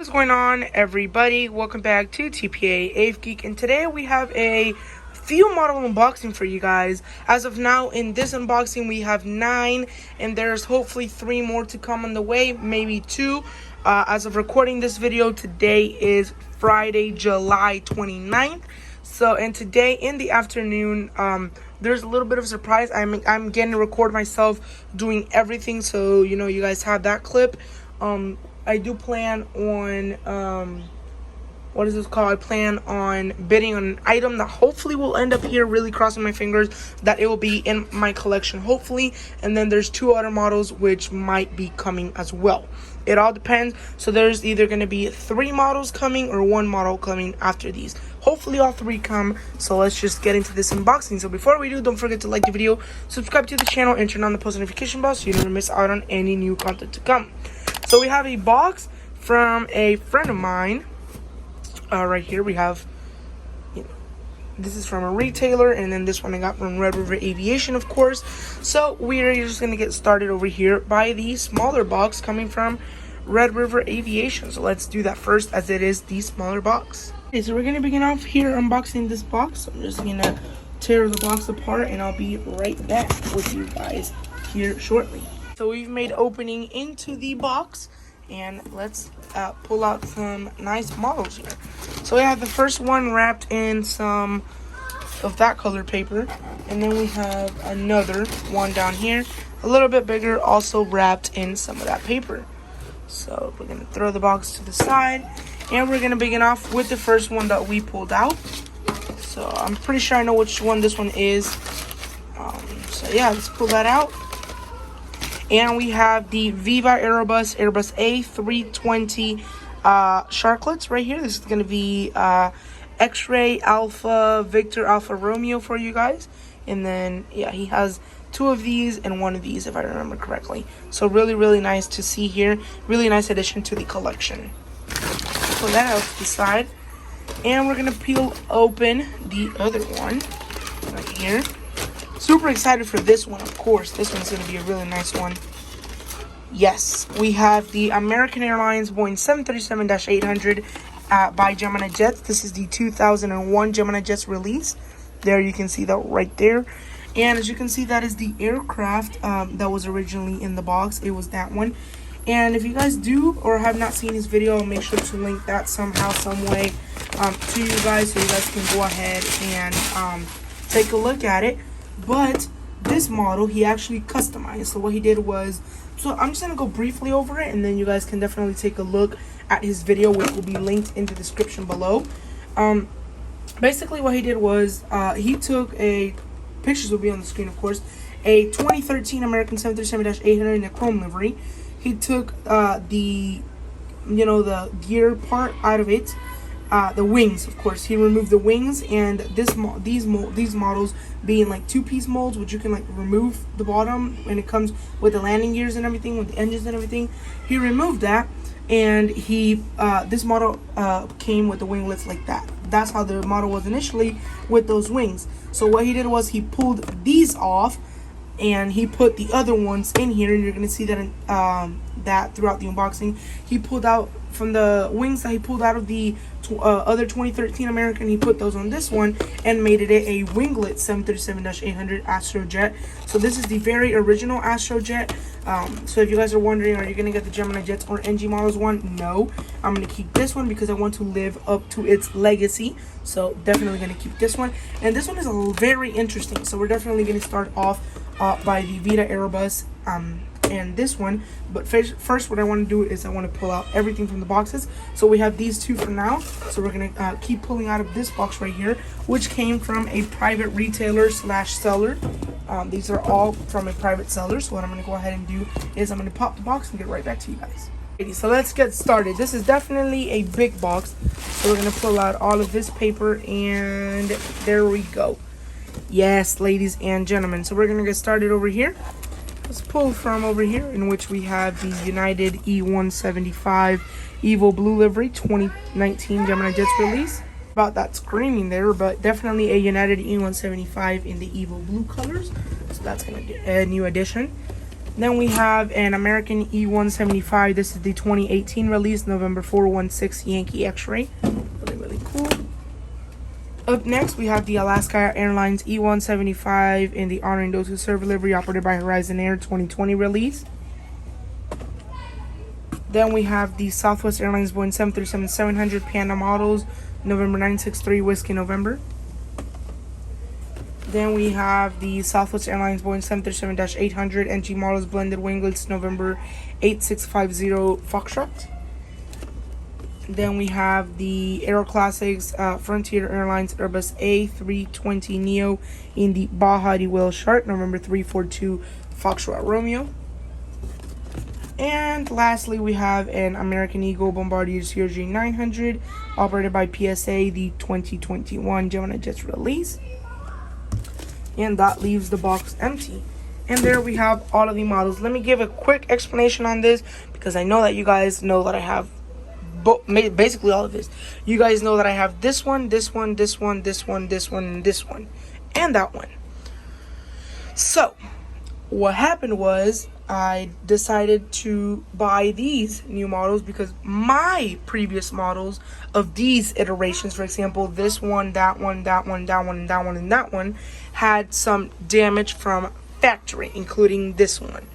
What's going on, everybody? Welcome back to TPA Avgeek, and today we have a few model unboxing for you guys. As of now, in this unboxing, we have 9, and there's hopefully 3 more to come on the way, maybe 2. As of recording this video, today is Friday, July 29th. So, and today in the afternoon, there's a little bit of a surprise. I'm getting to record myself doing everything, so you know you guys have that clip. I do plan on, what is this called? I plan on bidding on an item that hopefully will end up here, really crossing my fingers, that it will be in my collection, hopefully. And then there's 2 other models which might be coming as well. It all depends. So there's either going to be 3 models coming or 1 model coming after these. Hopefully all 3 come. So let's just get into this unboxing. So before we do, don't forget to like the video, subscribe to the channel, and turn on the post notification bell so you never miss out on any new content to come. So we have a box from a friend of mine. Right here we have, this is from a retailer, and then this one I got from Red River Aviation, of course. So we are just going to get started over here by the smaller box coming from Red River Aviation. So let's do that first, as it is the smaller box. Okay, so we're going to begin off here unboxing this box. I'm just going to tear the box apart, and I'll be right back with you guys here shortly. So we've made opening into the box, and let's pull out some nice models here. So we have the first one wrapped in some of that color paper, and then we have another one down here, a little bit bigger, also wrapped in some of that paper. So we're going to throw the box to the side, and we're going to begin off with the first one that we pulled out. So I'm pretty sure I know which one this one is. So yeah, let's pull that out. And we have the Viva Airbus A320 Sharklets right here. This is going to be X-Ray Alpha Victor Alpha Romeo for you guys. And then, yeah, he has 2 of these and 1 of these, if I remember correctly. So really, really nice to see here. Really nice addition to the collection. Pull that out to the side. And we're going to peel open the other one right here. Super excited for this one, of course. This one's going to be a really nice one. Yes, we have the American Airlines Boeing 737-800 by geminijets. This is the 2001 geminijets release. There you can see that right there. And as you can see, that is the aircraft that was originally in the box. It was that one. And if you guys do or have not seen this video, I'll make sure to link that somehow, some way to you guys, so you guys can go ahead and take a look at it. But this model, he actually customized. So what he did was, so I'm just going to go briefly over it, and then you guys can definitely take a look at his video, which will be linked in the description below. Basically what he did was, he took pictures will be on the screen, of course, a 2013 American 737-800 in a chrome livery. He took the gear part out of it. The wings, of course, he removed the wings, and these models being like 2-piece molds, which you can like remove the bottom, and it comes with the landing gears and everything, with the engines and everything. He removed that, and this model came with the winglets like that. That's how the model was initially, with those wings. So what he did was he pulled these off, and he put the other ones in here, and you're going to see that that throughout the unboxing. He pulled out from the wings that he pulled out of the other 2013 American, he put those on this one and made it a winglet 737-800 Astrojet. So this is the very original Astrojet. So if you guys are wondering, are you going to get the geminijets or NG models one? No, I'm going to keep this one because I want to live up to its legacy. So definitely going to keep this one. And this one is very interesting. So we're definitely going to start off by the Viva Airbus and this one. But first what I want to do is I want to pull out everything from the boxes. So we have these 2 for now. So we're going to keep pulling out of this box right here, which came from a private retailer / seller. These are all from a private seller. So what I'm going to go ahead and do is I'm going to pop the box and get right back to you guys. So let's get started. This is definitely a big box. So we're going to pull out all of this paper, and there we go. Yes, ladies and gentlemen. So we're going to get started over here. Let's pull from over here, in which we have the United E175 Evo Blue Livery 2019 geminijets release. About that screaming there, but definitely a United E175 in the Evo Blue colors. So that's going to be a new addition. Then we have an American E175. This is the 2018 release, November 416 Yankee X-ray. Really, really cool. Up next, we have the Alaska Airlines E175 in the Honoring Those Who Serve livery, operated by Horizon Air, 2020 release. Then we have the Southwest Airlines Boeing 737-700 Panda models, November 963 Whiskey November. Then we have the Southwest Airlines Boeing 737-800 NG models blended winglets, November 8650 Foxtrot. Then we have the Aero Classics Frontier Airlines Airbus A320neo in the Baja de Whale Shark, November 342 Foxtrot Romeo. And lastly, we have an American Eagle Bombardier Crj 900 operated by PSA, the 2021 geminijets release. And that leaves the box empty. And there we have all of the models. Let me give a quick explanation on this, because I know that you guys know that I have basically all of this. You guys know that I have this one, this one, this one, this one, this one, and this one, and that one. So what happened was I decided to buy these new models because my previous models of these iterations, for example, this one, that one, that one, that one, and that one, and that one, had some damage from factory, including this one.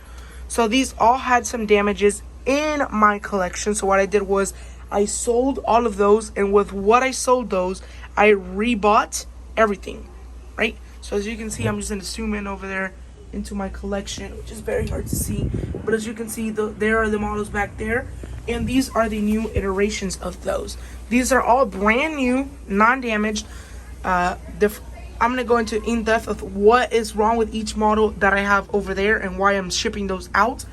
So these all had some damages in my collection. So what I did was I sold all of those, and with what I sold those, I rebought everything, right? So as you can see, I'm just going to zoom in over there into my collection, which is very hard to see, but as you can see, there are the models back there, and these are the new iterations of those. These are all brand new, non-damaged. I'm going to go into in-depth of what is wrong with each model that I have over there and why I'm shipping those out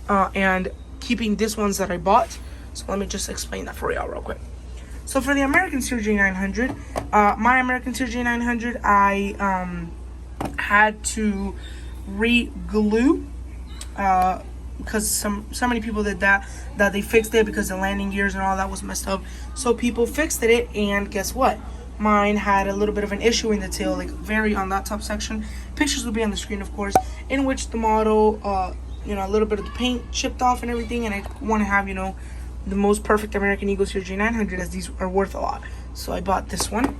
and keeping these ones that I bought. So let me just explain that for y'all real quick. So for the American Crj 900, my American Crj 900, I had to re-glue because so many people did that they fixed it because the landing gears and all that was messed up. So people fixed it, and guess what? Mine had a little bit of an issue in the tail, like very on that top section. Pictures will be on the screen, of course, in which the model, a little bit of the paint chipped off and everything, and I want to have, the most perfect American Eagle Crj 900, as these are worth a lot. So I bought this one.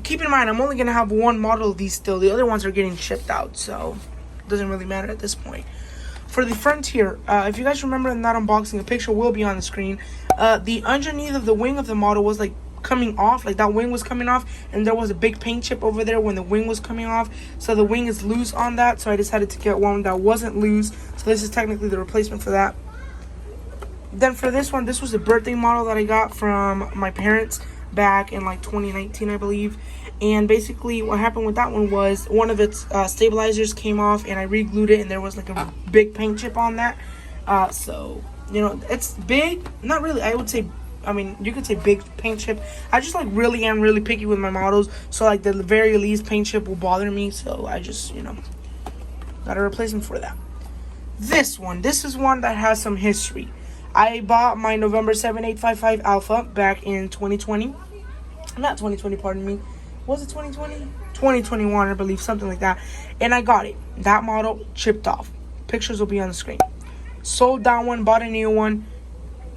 Keep in mind, I'm only going to have one model of these still. The other ones are getting shipped out, so it doesn't really matter at this point. For the Frontier, if you guys remember in that unboxing, a picture will be on the screen. The underneath of the wing of the model was like coming off, like that wing was coming off, and there was a big paint chip over there when the wing was coming off. So the wing is loose on that, so I decided to get one that wasn't loose. So this is technically the replacement for that. Then for this one, this was a birthday model that I got from my parents back in like 2019, I believe. And basically what happened with that one was one of its stabilizers came off, and I re-glued it, and there was like a big paint chip on that. So it's big, not really, I would say, you could say big paint chip. I just like really am really picky with my models, so like the very least paint chip will bother me, so I just got a replacement for that. This is one that has some history. I bought my November 7855 Alpha back in 2020. Not 2020, pardon me. Was it 2020? 2021, I believe, something like that. And I got it. That model chipped off. Pictures will be on the screen. Sold that one, bought a new one.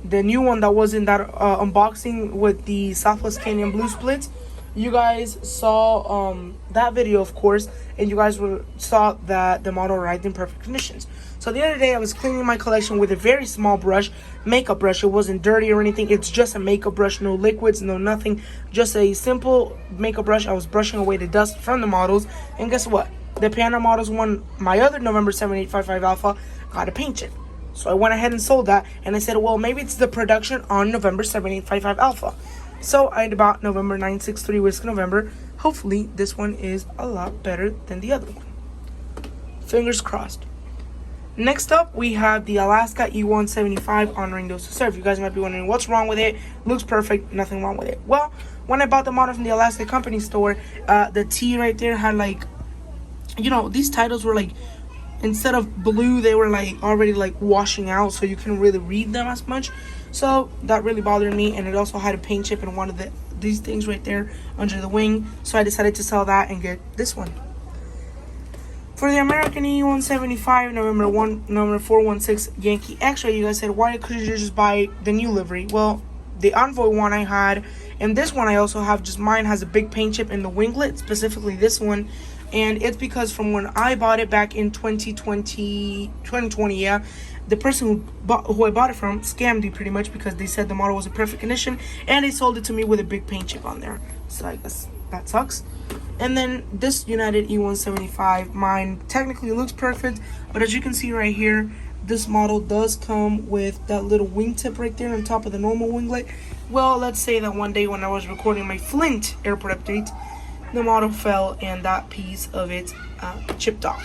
The new one that was in that unboxing with the Southwest Canyon Blue splits. You guys saw that video, of course, and you guys saw that the model arrived in perfect conditions. So the other day I was cleaning my collection with a very small brush, makeup brush. It wasn't dirty or anything. It's just a makeup brush, no liquids, no nothing. Just a simple makeup brush. I was brushing away the dust from the models, and guess what? The Panda models won my other November 7855 Alpha got a paint chip. So I went ahead and sold that, and I said, well, maybe it's the production on November 7855 Alpha. So I bought November 963 Whiskey November. Hopefully this one is a lot better than the other one. Fingers crossed. Next up, we have the Alaska E175 Honoring Those Who Serve. You guys might be wondering what's wrong with it. Looks perfect, nothing wrong with it. Well, when I bought the model from the Alaska company store, the T right there had like, these titles were like, instead of blue, they were like already like washing out, so you couldn't really read them as much. So that really bothered me, and it also had a paint chip in one of these things right there under the wing. So I decided to sell that and get this one. For the American E175, November 416 Yankee X-ray, you guys said, why couldn't you just buy the new livery? Well, the Envoy one I had, and this one I also have, just mine has a big paint chip in the winglet, specifically this one. And it's because from when I bought it back in 2020, yeah, the person who I bought it from scammed me pretty much, because they said the model was in perfect condition, and they sold it to me with a big paint chip on there. So I guess that sucks. And then this United E175, mine technically looks perfect, but as you can see right here, this model does come with that little wingtip right there on top of the normal winglet. Well, let's say that one day when I was recording my Flint airport update, the model fell and that piece of it chipped off.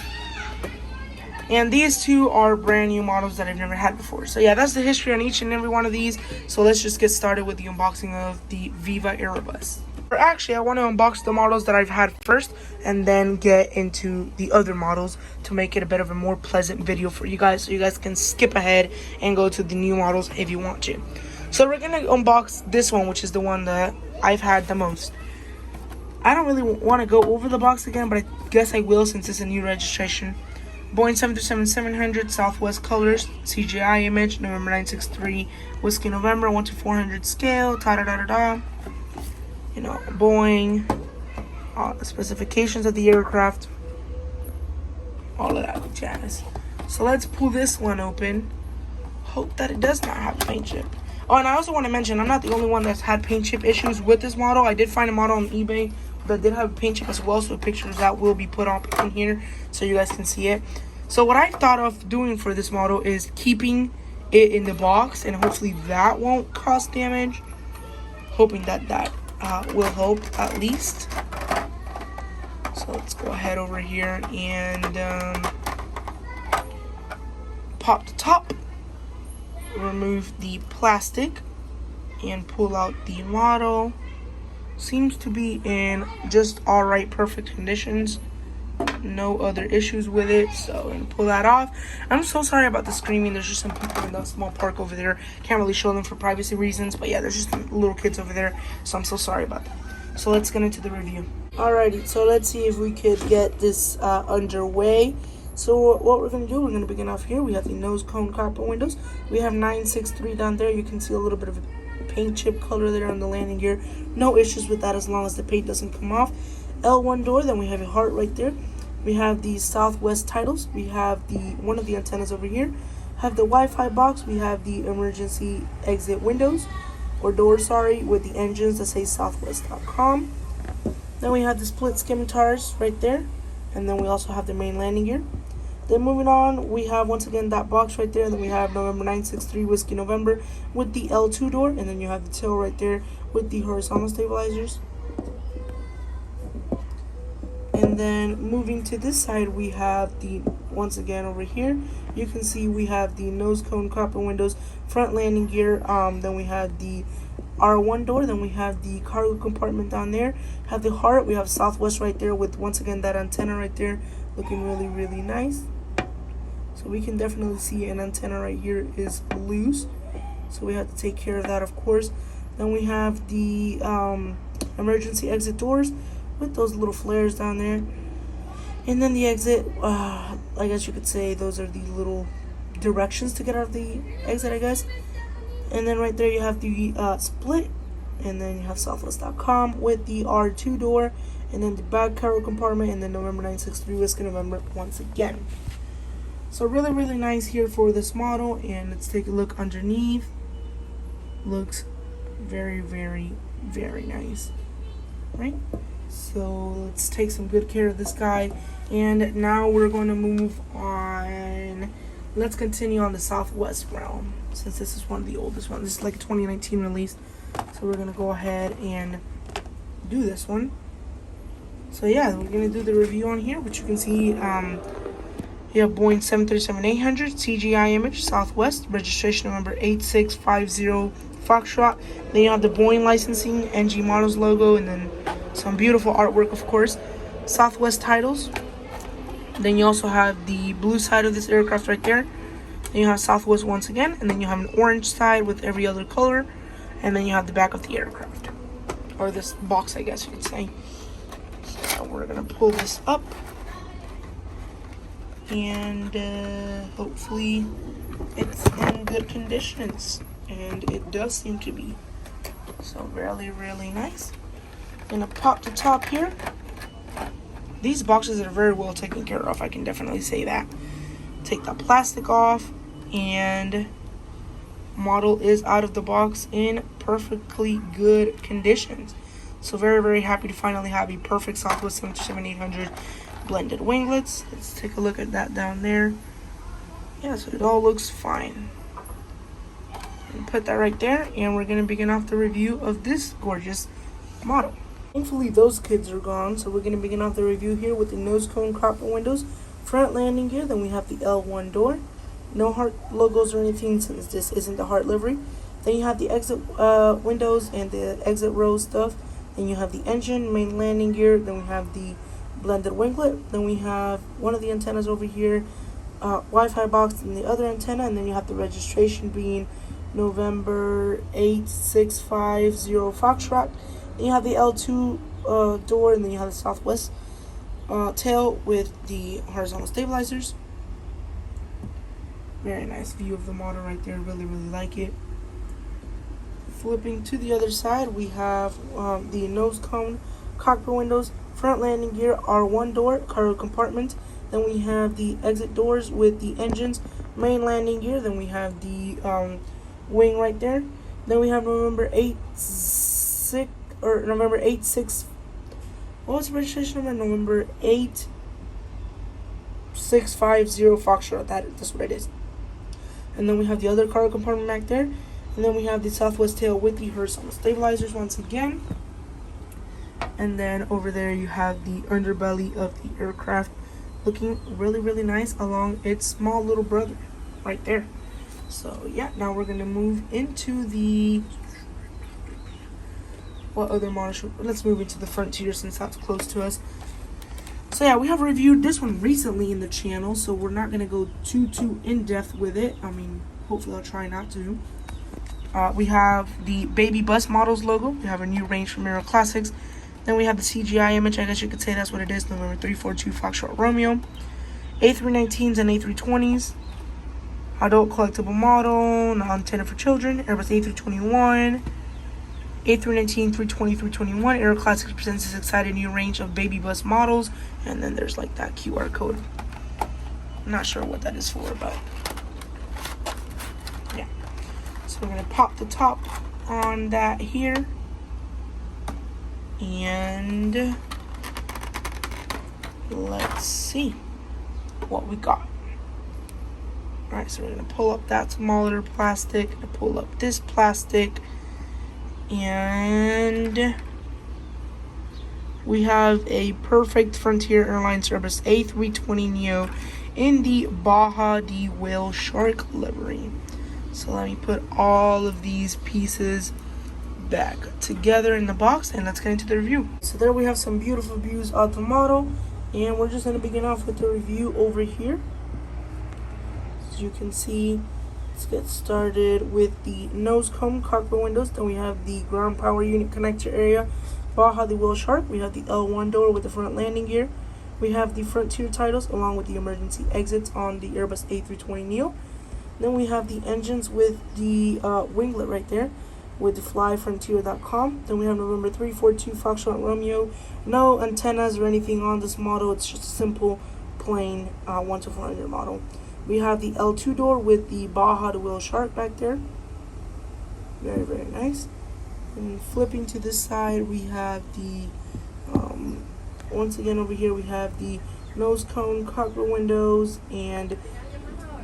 And these two are brand new models that I've never had before. So yeah, that's the history on each and every one of these. So let's just get started with the unboxing of the Viva Airbus. Or actually, I want to unbox the models that I've had first, and then get into the other models to make it a bit of a more pleasant video for you guys, so you guys can skip ahead and go to the new models if you want to. So we're going to unbox this one, which is the one that I've had the most. I don't really want to go over the box again, but I guess I will since it's a new registration. Boeing 737-700 Southwest colors, CGI image, November 963, Whiskey November, 1:400 scale, ta-da-da-da-da. You know, Boeing, all the specifications of the aircraft, all of that jazz. So let's pull this one open. Hope that it does not have a paint chip. Oh, and I also want to mention, I'm not the only one that's had paint chip issues with this model. I did find a model on eBay that did have a paint chip as well, so pictures of that will be put up in here so you guys can see it. So what I thought of doing for this model is keeping it in the box, and hopefully that won't cause damage. Hoping that will help at least. So let's go ahead over here and pop the top, remove the plastic, and pull out the model. Seems to be in just alright, perfect conditions. No other issues with it, so I'm gonna pull that off. I'm so sorry about the screaming. There's just some people in that small park over there. Can't really show them for privacy reasons, but yeah, there's just little kids over there, so I'm so sorry about that. So let's get into the review. Alrighty, so let's see if we could get this underway. So what we're gonna do, we're gonna begin off here. We have the nose cone copper windows. We have 963 down there. You can see a little bit of a paint chip color there on the landing gear. No issues with that as long as the paint doesn't come off. L1 door, then we have a heart right there. We have the Southwest titles. We have the one of the antennas over here. Have the Wi-Fi box. We have the emergency exit windows, or doors, sorry, with the engines that say southwest.com. Then we have the split scimitars right there, and then we also have the main landing gear. Then moving on, we have once again that box right there. Then we have November 963 Whiskey November with the L2 door, and then you have the tail right there with the horizontal stabilizers. And then moving to this side, we have the, once again over here, you can see we have the nose cone copper windows, front landing gear. Then we have the R1 door. Then we have the cargo compartment down there. Have the heart. We have Southwest right there with once again that antenna right there, looking really, really nice. So we can definitely see an antenna right here is loose, so we have to take care of that, of course. Then we have the emergency exit doors with those little flares down there, and then the exit, I guess you could say those are the little directions to get out of the exit, I guess. And then right there you have the split, and then you have southwest.com with the R2 door, and then the back cargo compartment, and then November 963 Whiskey November once again. So really, really nice here for this model. And let's take a look underneath. Looks very, very, very nice, right? So let's take some good care of this guy. And now we're going to move on. Let's continue on the Southwest realm, since this is one of the oldest ones. This is like 2019 released. So we're going to go ahead and do this one. So yeah, we're going to do the review on here, which you can see. You have Boeing 737-800 CGI image, Southwest, registration number 8650 Foxtrot. Then you have the Boeing licensing, NG Models logo, and then some beautiful artwork, of course. Southwest titles. Then you also have the blue side of this aircraft right there. Then you have Southwest once again, and then you have an orange side with every other color. And then you have the back of the aircraft, or this box, I guess you could say. So we're gonna pull this up. and hopefully it's in good conditions, and it does seem to be. So really nice. Gonna pop the top here. These boxes are very well taken care of, I can definitely say that. Take the plastic off, and model is out of the box in perfectly good conditions. So very happy to finally have a perfect Southwest 737-800 blended winglets. Let's take a look at that down there. Yeah, so it all looks fine. And put that right there, and we're gonna begin off the review of this gorgeous model. Thankfully those kids are gone, so we're gonna begin off the review here with the nose cone cockpit windows, front landing gear. Then we have the L1 door. No heart logos or anything, since this isn't the heart livery. Then you have the exit windows and the exit row stuff. Then you have the engine, main landing gear. Then we have the blended winglet. Then we have one of the antennas over here, Wi-Fi box, and the other antenna. And then you have the registration being November 8650 Foxtrot. Then you have the L2 door, and then you have the Southwest tail with the horizontal stabilizers. Very nice view of the model right there. Really like it. Flipping to the other side, we have the nose cone cockpit windows, front landing gear, R1 door, cargo compartment. Then we have the exit doors with the engines, main landing gear. Then we have the wing right there. Then we have November 86. What was the registration number? November 8650 Foxtrot. That's what it is. And then we have the other cargo compartment back there. And then we have the Southwest tail with the horizontal stabilizers once again. And then over there you have the underbelly of the aircraft, looking really nice along its small little brother right there. So yeah, now we're gonna move into the, what other model should, let's move into the Frontier since that's close to us. So yeah, we have reviewed this one recently in the channel, so we're not gonna go too in depth with it. I mean, hopefully I'll try not to. We have the Baby Bus Models logo. We have a new range from Aero Classics. Then we have the CGI image, I guess you could say that's what it is, November 342 Foxtrot Romeo. A319s and A320s. Adult collectible model, not intended for children. Airbus A321. A319, 320, 321. Aero Classics presents this exciting new range of baby bus models. And then there's like that QR code. I'm not sure what that is for, but yeah. So we're going to pop the top on that here. And let's see what we got. Alright, so we're going to pull up that smaller plastic, to pull up this plastic, and we have a perfect Frontier Airlines Airbus A320neo in the Baja de Whale Shark livery. So let me put all of these pieces back together in the box, and let's get into the review. So there we have some beautiful views of the model, and we're just going to begin off with the review over here. As you can see, let's get started with the nose cone cockpit windows. Then we have the ground power unit connector area, Baja de Whale Shark. We have the L1 door with the front landing gear. We have the Frontier titles along with the emergency exits on the Airbus A320neo. Then we have the engines with the winglet right there with the flyfrontier.com. Then we have November 342 Foxtrot Romeo. No antennas or anything on this model. It's just a simple, plain 1-400 model. We have the L2 door with the Baja de Whale Shark back there. Very nice. And flipping to this side, we have the, once again over here, we have the nose cone cockpit windows and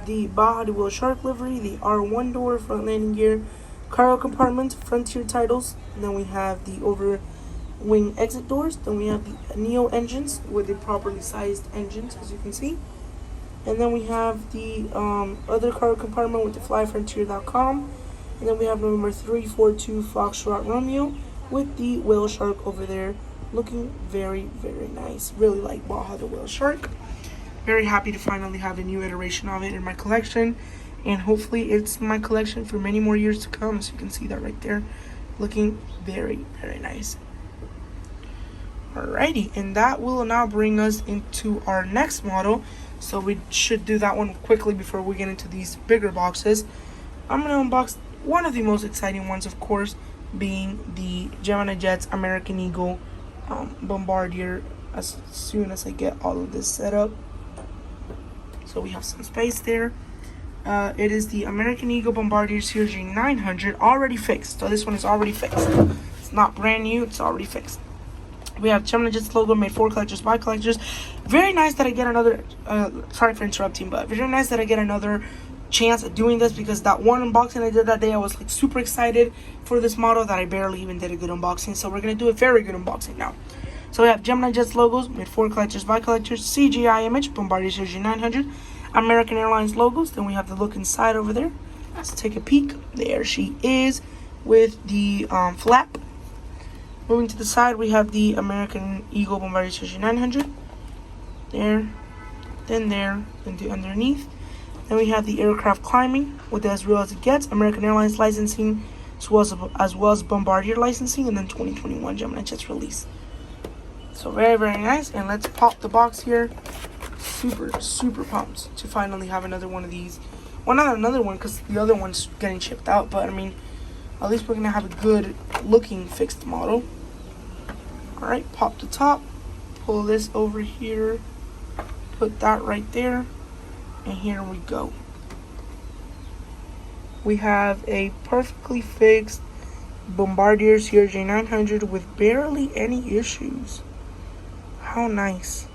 the Baja de Whale Shark livery, the R1 door, front landing gear, cargo compartment, Frontier titles. And then we have the over wing exit doors. Then we have the Neo engines with the properly sized engines, as you can see. And then we have the other cargo compartment with the flyfrontier.com. And then we have November 342 Foxtrot Romeo with the whale shark over there, looking very nice. Really like Baja the Whale Shark. Very happy to finally have a new iteration of it in my collection, and hopefully it's my collection for many more years to come. So you can see that right there, looking very nice. Alrighty, and that will now bring us into our next model. So we should do that one quickly before we get into these bigger boxes. I'm going to unbox one of the most exciting ones, of course, being the geminijets American Eagle Bombardier, as soon as I get all of this set up. So we have some space there. It is the American Eagle Bombardier Crj 900, already fixed. So this one is already fixed. It's not brand new, it's already fixed. We have geminijets logo, made for collectors by collectors. Very nice that I get another, sorry for interrupting, but very nice that I get another chance at doing this, because that one unboxing I did that day, I was like super excited for this model that I barely even did a good unboxing. So we're going to do a very good unboxing now. So we have geminijets logos, made for collectors by collectors, CGI image, Bombardier Crj 900, American Airlines logos. Then we have the look inside over there. Let's take a peek. There she is with the flap. Moving to the side, we have the American Eagle Bombardier Crj 900. There, then there, and the underneath. Then we have the aircraft climbing with the as real as it gets, American Airlines licensing, as well as Bombardier licensing, and then 2021 geminijets release. So very, very nice. And let's pop the box here. Super, super pumped to finally have another one of these. Well, not another one, because the other one's getting shipped out, but I mean, at least we're going to have a good looking fixed model. Alright, pop the top, pull this over here, put that right there, and here we go. We have a perfectly fixed Bombardier Crj 900 with barely any issues. How nice.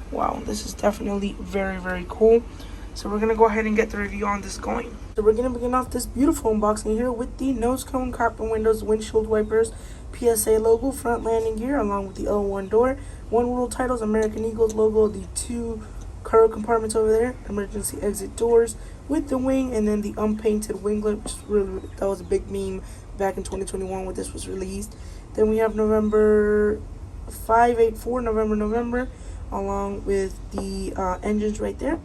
Wow, this is definitely very, very cool. So we're going to go ahead and get the review on this going. So we're going to begin off this beautiful unboxing here with the nose cone, cockpit windows, windshield wipers, PSA logo, front landing gear, along with the L1 door, one world titles, American Eagles logo, the two cargo compartments over there, emergency exit doors with the wing, and then the unpainted winglet, which really, that was a big meme back in 2021 when this was released. Then we have November 584, November, along with the engines right there.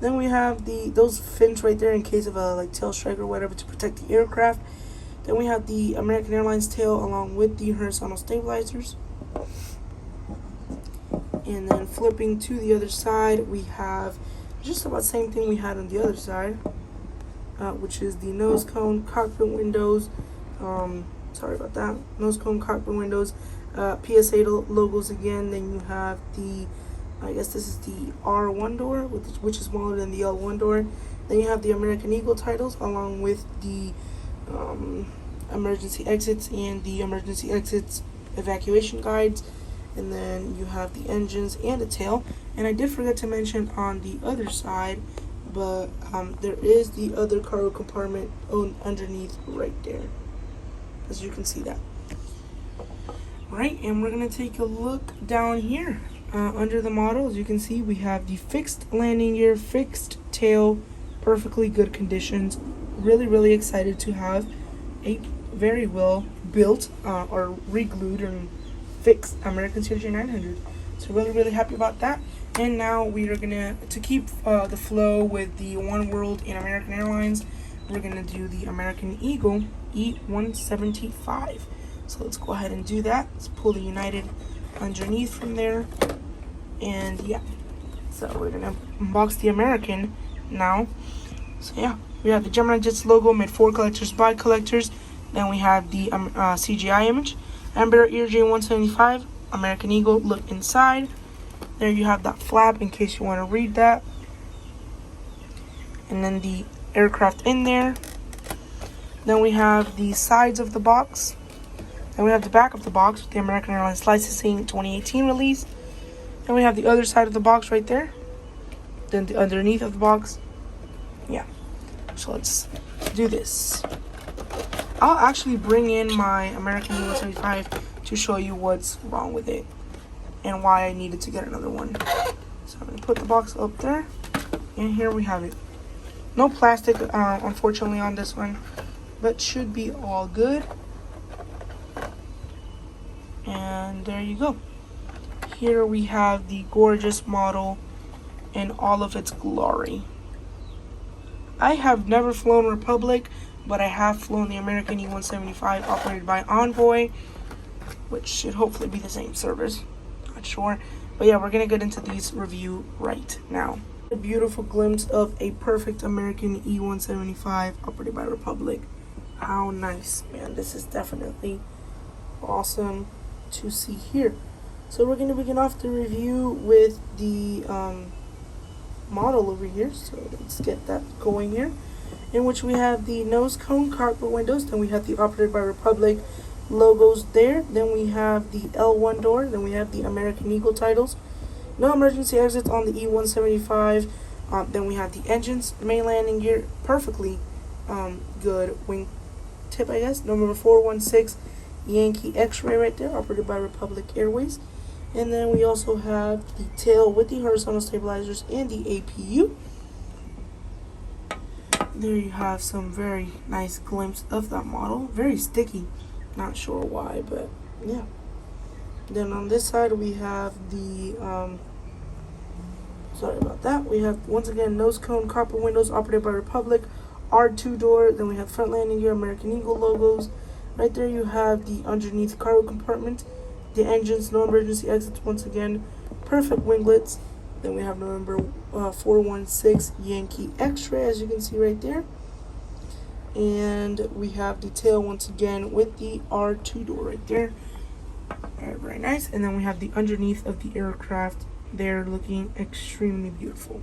Then we have those fins right there in case of a tail strike or whatever to protect the aircraft. Then we have the American Airlines tail along with the horizontal stabilizers. And then flipping to the other side, we have just about the same thing we had on the other side, which is the nose cone, cockpit windows. Sorry about that. Nose cone, cockpit windows, PSA logos again. Then you have the, I guess this is the R1 door, which is smaller than the L1 door. Then you have the American Eagle titles along with the emergency exits and the emergency exits evacuation guides. And then you have the engines and the tail. And I did forget to mention on the other side, but there is the other cargo compartment underneath right there, as you can see that. Right, and we're going to take a look down here. Under the model, as you can see, we have the fixed landing gear, fixed tail, perfectly good conditions. Really, really excited to have a very well built or re-glued and fixed American Crj 900. So really, really happy about that. And now we are gonna, to keep the flow with the One World and American Airlines, we're gonna do the American Eagle E175. So let's go ahead and do that. Let's pull the United underneath from there. And yeah, so we're gonna unbox the American now. So yeah, we have the geminijets logo, made for collectors by collectors. Then we have the CGI image, Bombardier Crj 175, American Eagle. Look inside. There you have that flap in case you want to read that. And then the aircraft in there. Then we have the sides of the box. Then we have the back of the box with the American Airlines licensing 2018 release. Then we have the other side of the box right there. Then the underneath of the box. Yeah. So let's do this. I'll actually bring in my American Eagle 175 to show you what's wrong with it and why I needed to get another one. So I'm going to put the box up there. And here we have it. No plastic, unfortunately, on this one. But should be all good. And there you go. Here we have the gorgeous model in all of its glory. I have never flown Republic, but I have flown the American E175 operated by Envoy. which should hopefully be the same service. Not sure. But yeah, we're going to get into these review right now. A beautiful glimpse of a perfect American E-175 operated by Republic. How nice, man. This is definitely awesome to see here. So we're going to begin off the review with the model over here. So let's get that going here. In which we have the nose cone carpet windows. Then we have the operated by Republic logos there. Then we have the L1 door. Then we have the American Eagle titles. No emergency exits on the E-175. Then we have the engines, main landing gear, perfectly good wing tip, I guess. Number 416 Yankee X-ray right there, operated by Republic Airways. And then we also have the tail with the horizontal stabilizers and the APU. There you have some very nice glimpse of that model. Very sticky. Not sure why, but yeah. Then on this side we have the sorry about that. We have once again nose cone copper windows operated by Republic, R2 door. Then we have front landing gear, American Eagle logos. Right there you have the underneath cargo compartment, the engines, no emergency exits once again, perfect winglets. Then we have November 416 Yankee X-ray, as you can see right there. And we have the tail once again with the R2 door right there. Very, very nice. And then we have the underneath of the aircraft there, looking extremely beautiful.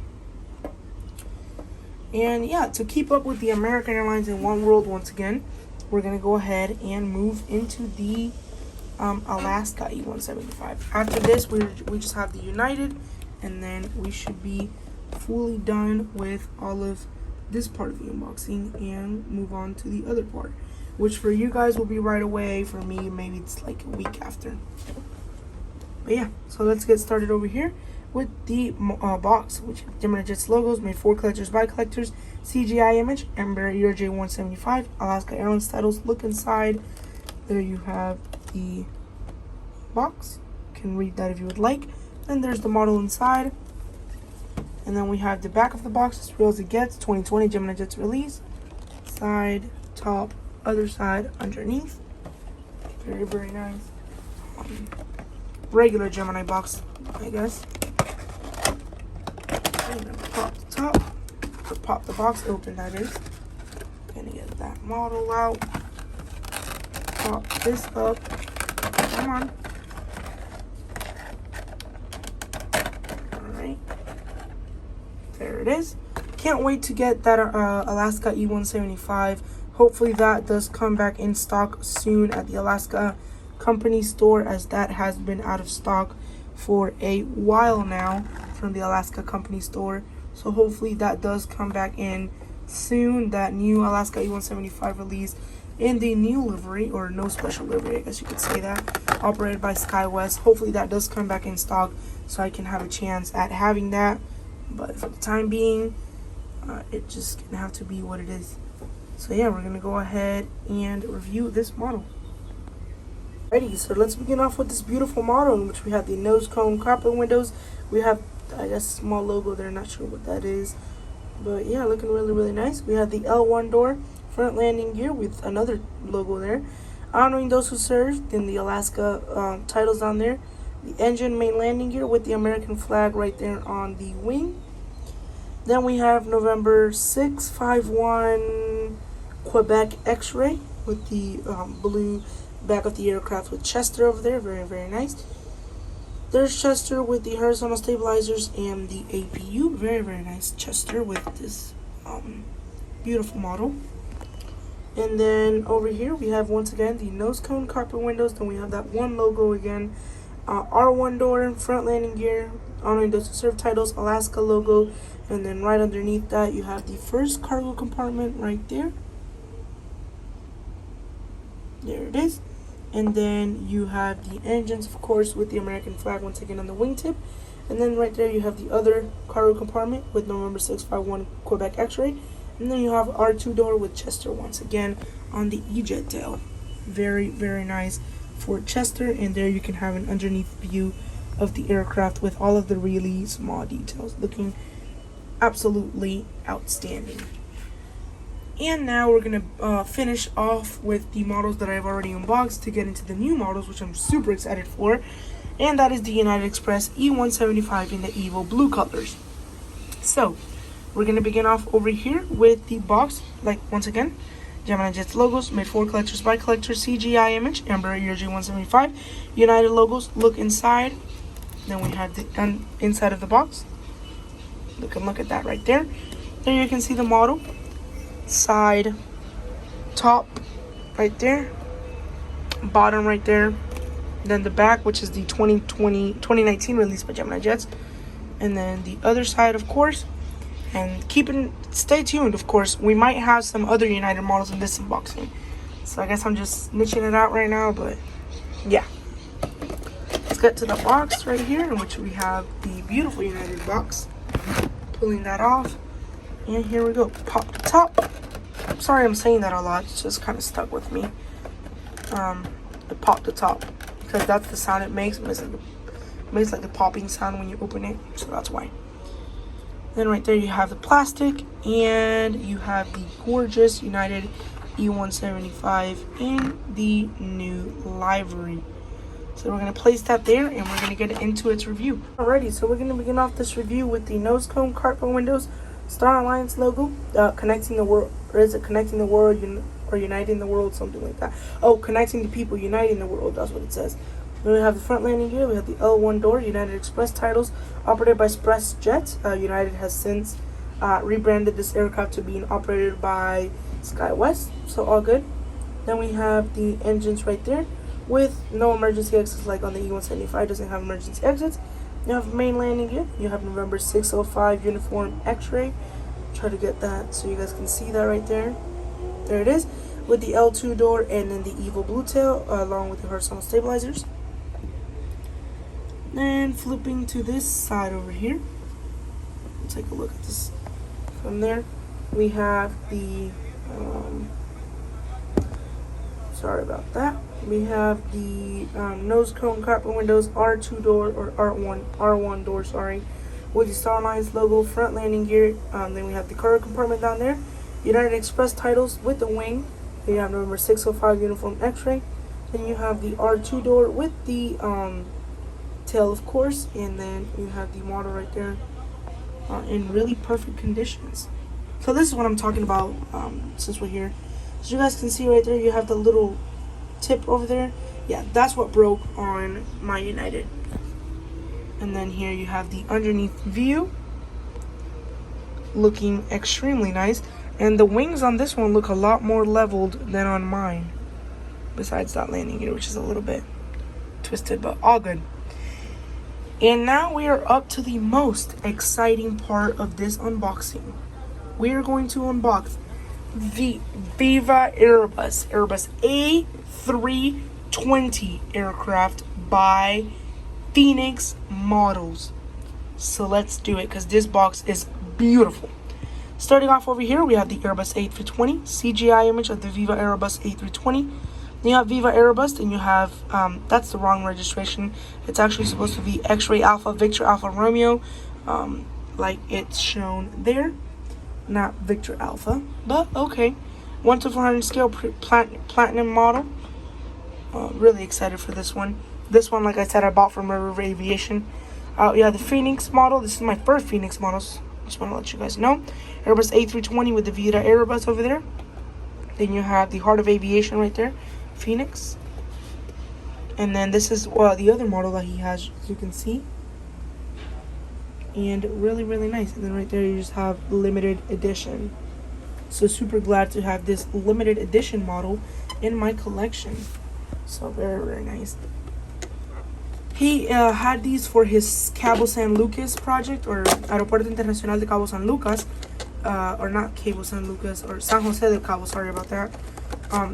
And yeah, to keep up with the American Airlines in One World once again, we're going to go ahead and move into the Alaska E-175. After this, we just have the United, and then we should be fully done with all of this part of the unboxing and move on to the other part, which for you guys will be right away. For me, maybe it's like a week after. But yeah, so let's get started over here with the box, which geminijets logos, made for collectors by collectors, CGI image, Bombardier J175, Alaska Airlines titles. Look inside. There you have the box. You can read that if you would like. Then there's the model inside. And then we have the back of the box, as real as it gets. 2020 geminijets release. Side, top, other side, underneath. Very, very nice. Regular Gemini box, I guess. And then pop the top, or pop the box open, that is. Gonna get that model out. Pop this up. Come on. Alright. There it is. Can't wait to get that Alaska E-175. Hopefully that does come back in stock soon at the Alaska company store, as that has been out of stock for a while now from the Alaska company store. So hopefully that does come back in soon, that new Alaska E-175 release in the new livery, or no special livery, I guess you could say that, operated by SkyWest. Hopefully that does come back in stock so I can have a chance at having that, but for the time being, it just gonna have to be what it is. So yeah, we're gonna go ahead and review this model. Alrighty, so let's begin off with this beautiful model, in which we have the nose cone copper windows. We have, I guess, a small logo there, not sure what that is, but yeah, looking really, really nice. We have the L1 door, front landing gear with another logo there, honoring those who served. Then the Alaska titles on there, the engine, main landing gear with the American flag right there on the wing. Then we have November 651 Quebec X-ray with the blue back of the aircraft with Chester over there. Very, very nice. There's Chester with the horizontal stabilizers and the APU. Very, very nice Chester with this beautiful model. And then over here we have once again the nose cone carpet windows. Then we have that one logo again, R1 door, front landing gear, honoring those who serve titles, Alaska logo. And then right underneath that you have the first cargo compartment right there. There it is. And then you have the engines, of course, with the American flag once again on the wingtip. And then right there you have the other cargo compartment with November 651 Quebec X-ray. And then you have R2 door with Chester once again on the E-jet tail. Very, very nice for Chester. And there you can have an underneath view of the aircraft with all of the really small details, looking absolutely outstanding. And now we're going to finish off with the models that I've already unboxed to get into the new models, which I'm super excited for. And that is the United Express E175 in the Evo blue colors. So, we're going to begin off over here with the box, like once again, geminijets logos, made for collectors by collectors, CGI image, Embraer G175, United logos, look inside. Then we have the inside of the box. Look at that right there. There you can see the model, side, top, right there, bottom right there. Then the back, which is the 2019 release by geminijets. And then the other side, of course. And stay tuned, of course. We might have some other United models in this unboxing. So I guess I'm just snitching it out right now, but yeah. Let's get to the box right here, in which we have the beautiful United box. Pulling that off. And here we go. Pop the top. Sorry I'm saying that a lot. It's just kind of stuck with me. Pop the top. Because that's the sound it makes. It makes like the popping sound when you open it. So that's why. Then right there you have the plastic. And you have the gorgeous United E175 in the new livery. So we're going to place that there. And we're going to get into its review. Alrighty, so we're going to begin off this review with the nose cone carpet windows. Star Alliance logo. Connecting the world. Or is it connecting the world? Or uniting the world, something like that. Oh, connecting the people, uniting the world, that's what it says. Then we have the front landing gear, we have the L1 door, United Express titles, operated by Astrojet. United has since rebranded this aircraft to being operated by SkyWest, so all good. Then we have the engines right there, with no emergency exits like on the E175, doesn't have emergency exits. You have main landing gear, you have November 605 uniform X-ray. Try to get that so you guys can see that right there. There it is, with the L2 door and then the Evo blue tail along with the horizontal stabilizers. Then flipping to this side over here, take a look at this from there. We have the sorry about that. We have the nose cone carpet windows, R2 door or R1 door, sorry, with the Star Alliance logo, front landing gear. Then we have the cargo compartment down there. United Express titles with the wing. Then you have November 605 uniform X-ray. Then you have the R2 door with the tail, of course. And then you have the model right there in really perfect conditions. So this is what I'm talking about since we're here. As you guys can see right there, you have the little tip over there. Yeah, that's what broke on my United. And then here you have the underneath view. Looking extremely nice. And the wings on this one look a lot more leveled than on mine. Besides that landing gear, which is a little bit twisted, but all good. And now we are up to the most exciting part of this unboxing. We are going to unbox the Viva Airbus A320 aircraft by Phoenix Models. So let's do it, because this box is beautiful. Starting off over here, we have the Airbus A320 CGI image of the Viva Airbus A320. Then you have Viva Airbus, and you have, that's the wrong registration. It's actually supposed to be X-Ray Alpha Victor Alpha Romeo, like it's shown there. Not Victor Alpha, but okay. 1:400 scale platinum model. Really excited for this one. This one, like I said, I bought from River Aviation. Yeah, the Phoenix model. This is my first Phoenix model. Just want to let you guys know. Airbus A320 with the Viva Airbus over there. Then you have the Heart of Aviation right there, Phoenix. And then this is the other model that he has, as you can see. And really, really nice. And then right there you just have limited edition. So super glad to have this limited edition model in my collection. So very, very nice. He had these for his Cabo San Lucas project, or Aeropuerto Internacional de Cabo San Lucas, or not Cabo San Lucas, or San Jose de Cabo, sorry about that.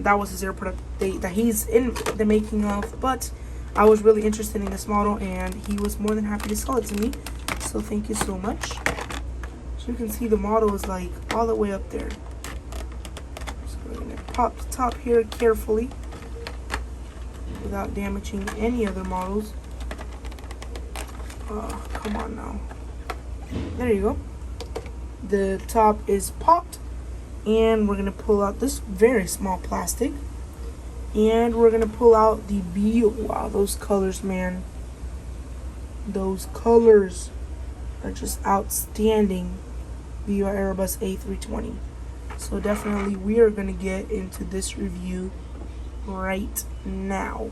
That was his airport that he's in the making of, but I was really interested in this model, and he was more than happy to sell it to me, so thank you so much. So you can see the model is like all the way up there. So we're going to pop the top here carefully, without damaging any other models. Come on now. There you go. The top is popped. And we're going to pull out this very small plastic. And we're going to pull out the wow, those colors, man. Those colors are just outstanding. Viva Airbus A320. So definitely we are going to get into this review right now.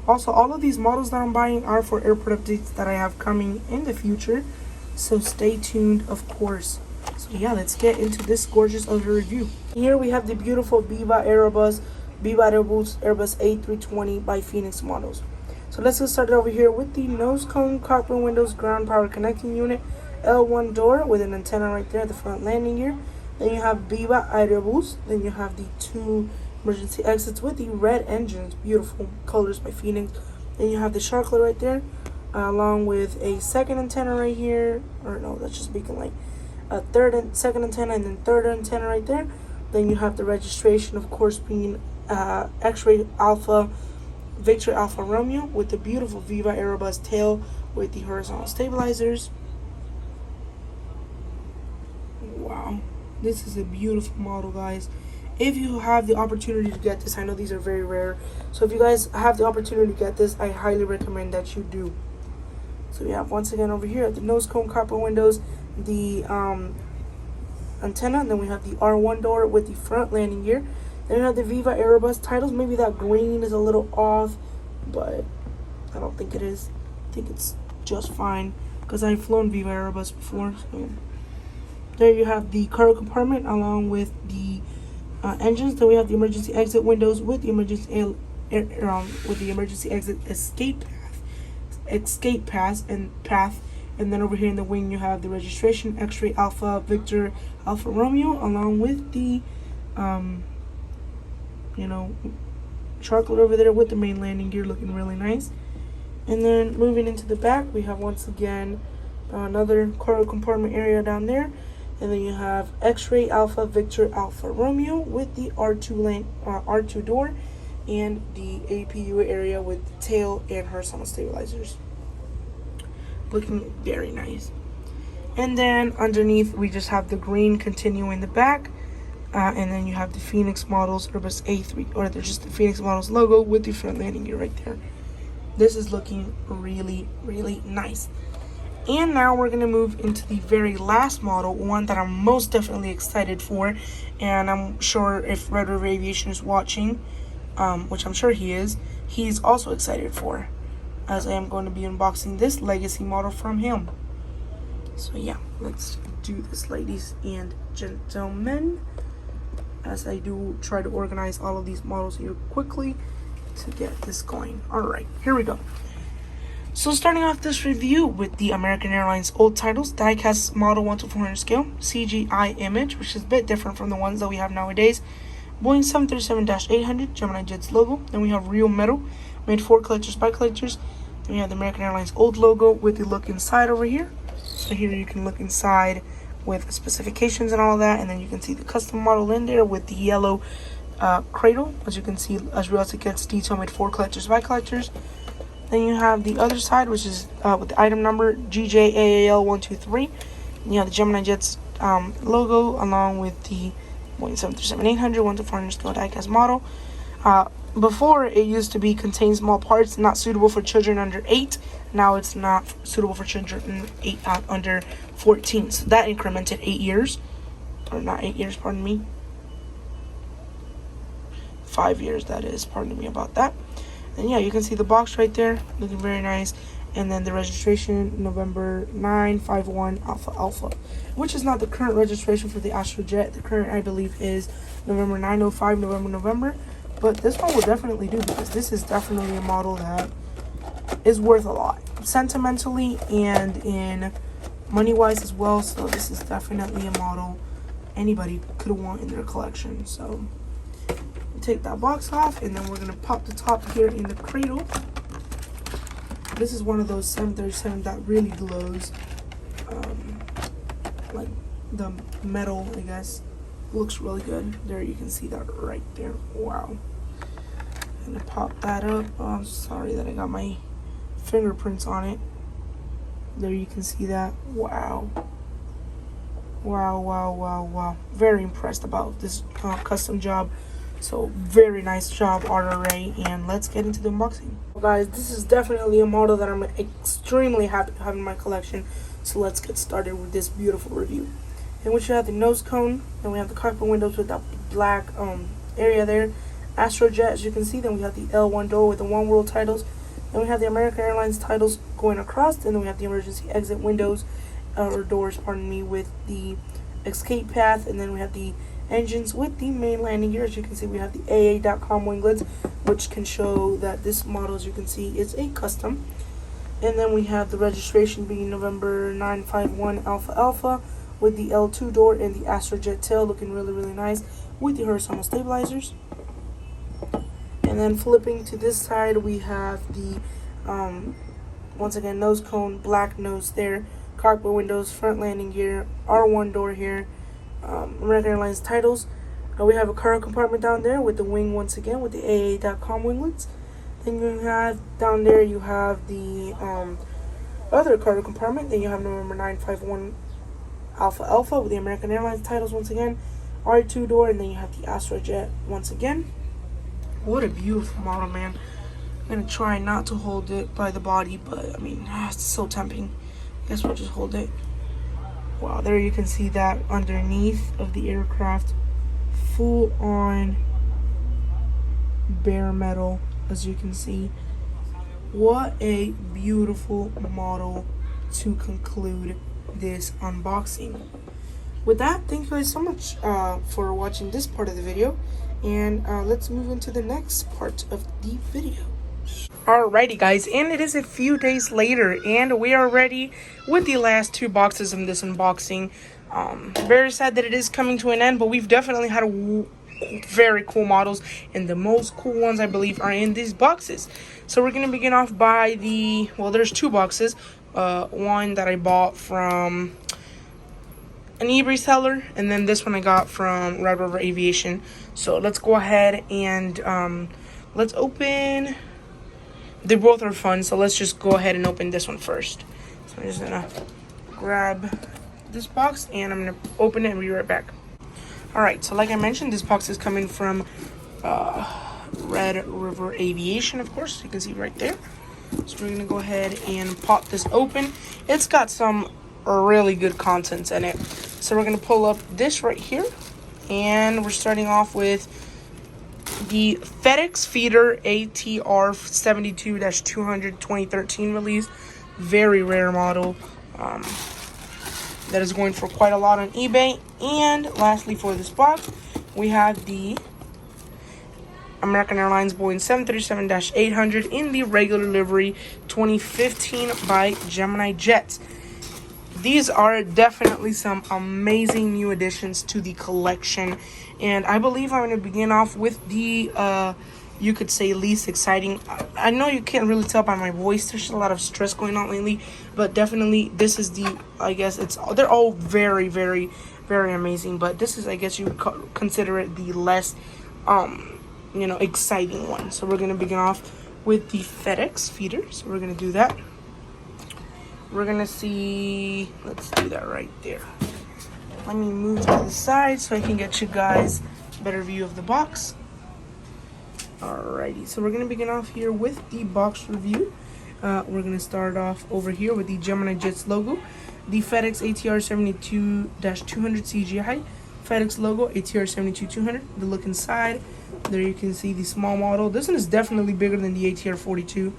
Also, all of these models that I'm buying are for airport updates that I have coming in the future. So stay tuned, of course. So yeah, let's get into this gorgeous other review. Here we have the beautiful Viva Airbus Airbus A320 by Phoenix models. So let's get started over here with the nose cone, cockpit windows, ground power connecting unit, L1 door with an antenna right there at the front landing gear. Then you have Viva Airbus. Then you have the 2 emergency exits with the red engines, beautiful colors by Phoenix. Then you have the sharklet right there, along with a second antenna right here, or no, that's just beacon light. A second antenna, and then third antenna right there. Then you have the registration, of course, being X-ray Alpha Victor Alpha Romeo with the beautiful Viva Airbus tail with the horizontal stabilizers. Wow, this is a beautiful model, guys. If you have the opportunity to get this, I know these are very rare, so if you guys have the opportunity to get this, I highly recommend that you do. So we have, once again, over here the nose cone, copper windows, the antenna, and then we have the R1 door with the front landing gear. Then we have the Viva Airbus titles. Maybe that green is a little off, but I don't think it is. I think it's just fine because I've flown Viva Airbus before. So there you have the cargo compartment along with the engines. Then we have the emergency exit windows with the emergency exit escape path. And then over here in the wing you have the registration X-ray Alpha Victor Alpha Romeo along with the chocolate over there with the main landing gear looking really nice. And then moving into the back, we have once again another cargo compartment area down there. And then you have X-ray Alpha Victor Alpha Romeo with the R2 door and the APU area with the tail and horizontal stabilizers. Looking very nice. And then underneath we just have the green continuing in the back. And then you have the Phoenix models Airbus A3, or they're just the Phoenix models logo with the front landing gear right there. This is looking really, really nice. And now we're going to move into the very last model, one that I'm most definitely excited for. And I'm sure if Red River Aviation is watching, which I'm sure he is, he's also excited for, as I am going to be unboxing this legacy model from him. So yeah, let's do this, ladies and gentlemen, as I do try to organize all of these models here quickly to get this going. Alright, here we go. So starting off this review with the American Airlines old titles, diecast model 1:400 scale, CGI image, which is a bit different from the ones that we have nowadays. Boeing 737-800, geminijets logo. Then we have real metal, made for collectors by collectors. Then we have the American Airlines old logo with the look inside over here. So here you can look inside with specifications and all that, and then you can see the custom model in there with the yellow cradle. As you can see, as well as it gets detail made for collectors by collectors. Then you have the other side, which is with the item number GJAAL123. And you have the geminijets logo along with the Boeing 737-800 1:400 scale diecast model. Before, it used to be contain small parts, not suitable for children under 8. Now it's not suitable for children under 14. So that incremented 8 years. Or not 8 years, pardon me. 5 years, that is. Pardon me about that. And yeah, you can see the box right there. Looking very nice. And then the registration, November 951 Alpha Alpha. Which is not the current registration for the Astrojet. The current, I believe, is November 905, November. But this one will definitely do, because this is definitely a model that is worth a lot. Sentimentally and in money-wise as well. So this is definitely a model anybody could want in their collection. So take that box off, and then we're going to pop the top here in the cradle. This is one of those 737 that really glows. Like the metal, I guess, looks really good. There, you can see that right there. Wow. I'm gonna pop that up. Oh, I'm sorry that I got my fingerprints on it. There, you can see that. Wow. Wow, wow, wow, wow. Very impressed about this custom job. So very nice job, RRA, and let's get into the unboxing. Well, guys, this is definitely a model that I'm extremely happy to have in my collection. So let's get started with this beautiful review. In which you have the nose cone, and we have the cockpit windows with that black area there. Astrojet, as you can see. Then we have the L1 door with the One World titles. Then we have the American Airlines titles going across. And then we have the emergency exit windows, or doors, pardon me, with the escape path. And then we have the engines with the main landing gear. As you can see, we have the AA.com winglets, which can show that this model, as you can see, is a custom. And then we have the registration being November 951 Alpha Alpha with the L2 door and the Astrojet tail, looking really, really nice with the horizontal stabilizers. And then flipping to this side, we have the once again nose cone, black nose there, cockpit windows, front landing gear, R1 door here, American Airlines titles. We have a cargo compartment down there with the wing once again with the AA.com winglets. Then you have down there, you have the other cargo compartment. Then you have November 951 Alpha Alpha with the American Airlines titles once again, R2 door, and then you have the Astrojet once again. What a beautiful model, man. I'm gonna try not to hold it by the body, but I mean, it's so tempting. I guess we'll just hold it. Wow, there you can see that underneath of the aircraft, full on bare metal, as you can see. What a beautiful model to conclude this unboxing. With that, thank you guys so much for watching this part of the video, and let's move into the next part of the video. Alrighty guys, and it is a few days later, and we are ready with the last two boxes of this unboxing. Very sad that it is coming to an end, but we've definitely had very cool models, and the most cool ones I believe are in these boxes. So we're going to begin off by the, well, there's two boxes. One that I bought from an eBay seller, and then this one I got from Red River Aviation. So let's go ahead and let's open. They both are fun, so let's just go ahead and open this one first. So I'm just gonna grab this box and I'm gonna open it and be right back. Alright, so like I mentioned, this box is coming from Red River Aviation, of course. You can see right there. So we're gonna go ahead and pop this open. It's got some really good contents in it. So we're gonna pull up this right here, and we're starting off with the FedEx Feeder ATR 72-200 2013 release. Very rare model that is going for quite a lot on eBay. And lastly, for this box, we have the American Airlines Boeing 737-800 in the regular livery 2015 by Gemini Jets. These are definitely some amazing new additions to the collection, and I believe I'm going to begin off with the you could say least exciting. I know you can't really tell by my voice, there's a lot of stress going on lately, but definitely this is the, I guess they're all very, very, very amazing, but this is, I guess you would consider it the less you know, exciting one. So we're going to begin off with the FedEx Feeder. So we're going to do that. We're going to see, let's do that right there. Let me move to the side so I can get you guys a better view of the box. Alrighty, so we're going to begin off here with the box review. We're going to start off over here with the Gemini Jets logo, the FedEx ATR 72-200 CGI, FedEx logo, ATR 72-200, the look inside. There you can see the small model. This one is definitely bigger than the ATR 42.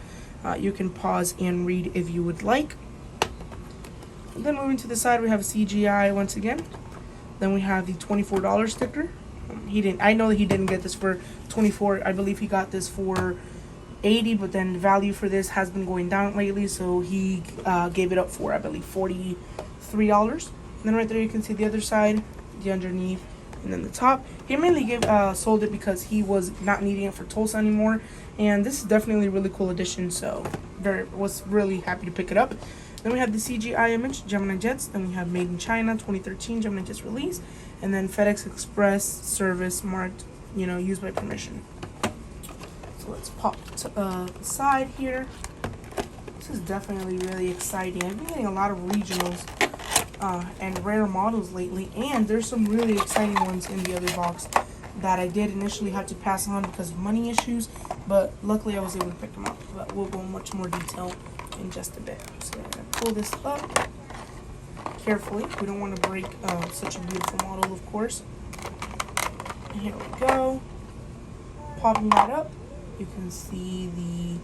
You can pause and read if you would like. And then moving to the side, we have CGI once again. Then we have the $24 sticker. I know that he didn't get this for $24. I believe he got this for $80, but then the value for this has been going down lately, so he gave it up for, I believe, $43. And then right there you can see the other side, the underneath, and then the top. He mainly sold it because he was not needing it for Tulsa anymore, and this is definitely a really cool addition, so was really happy to pick it up. Then we have the CGI image, Gemini Jets. Then we have Made in China 2013 Gemini Jets release, and then FedEx Express service marked, you know, used by permission. So let's pop to the side here. This is definitely really exciting. I've been getting a lot of regionals and rare models lately, and there's some really exciting ones in the other box that I did initially have to pass on because of money issues, but luckily I was able to pick them up. But we'll go in much more detail in just a bit. So we're gonna pull this up carefully. We don't want to break such a beautiful model, of course. And here we go. Popping that up, you can see the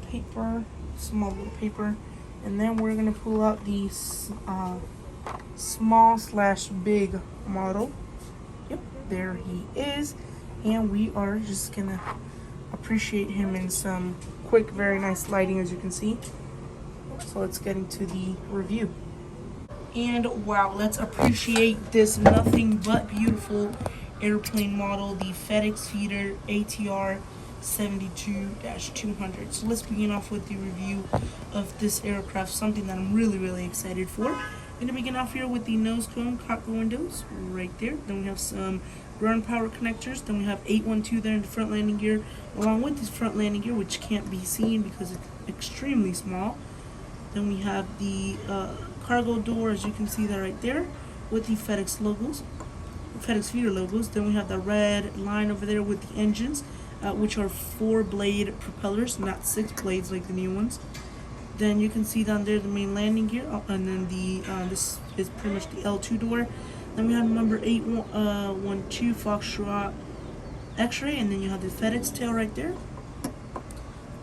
paper, small little paper, and then we're gonna pull out the small/big model. Yep, there he is, and we are just gonna appreciate him in some quick, very nice lighting, as you can see. So let's get into the review. And wow, let's appreciate this nothing but beautiful airplane model, the FedEx Feeder ATR 72-200. So let's begin off with the review of this aircraft, something that I'm really excited for. I'm gonna begin off here with the nose cone, Coco windows right there. Then we have some ground power connectors. Then we have 812 there in the front landing gear, along with this front landing gear, which can't be seen because it's extremely small. Then we have the cargo door, as you can see that right there, with the FedEx logos, FedEx Feeder logos. Then we have the red line over there with the engines, which are 4-blade propellers, not 6 blades like the new ones. Then you can see down there the main landing gear, and then the this is pretty much the L2 door. Then we have number 812 Foxtrot X-ray, and then you have the FedEx tail right there.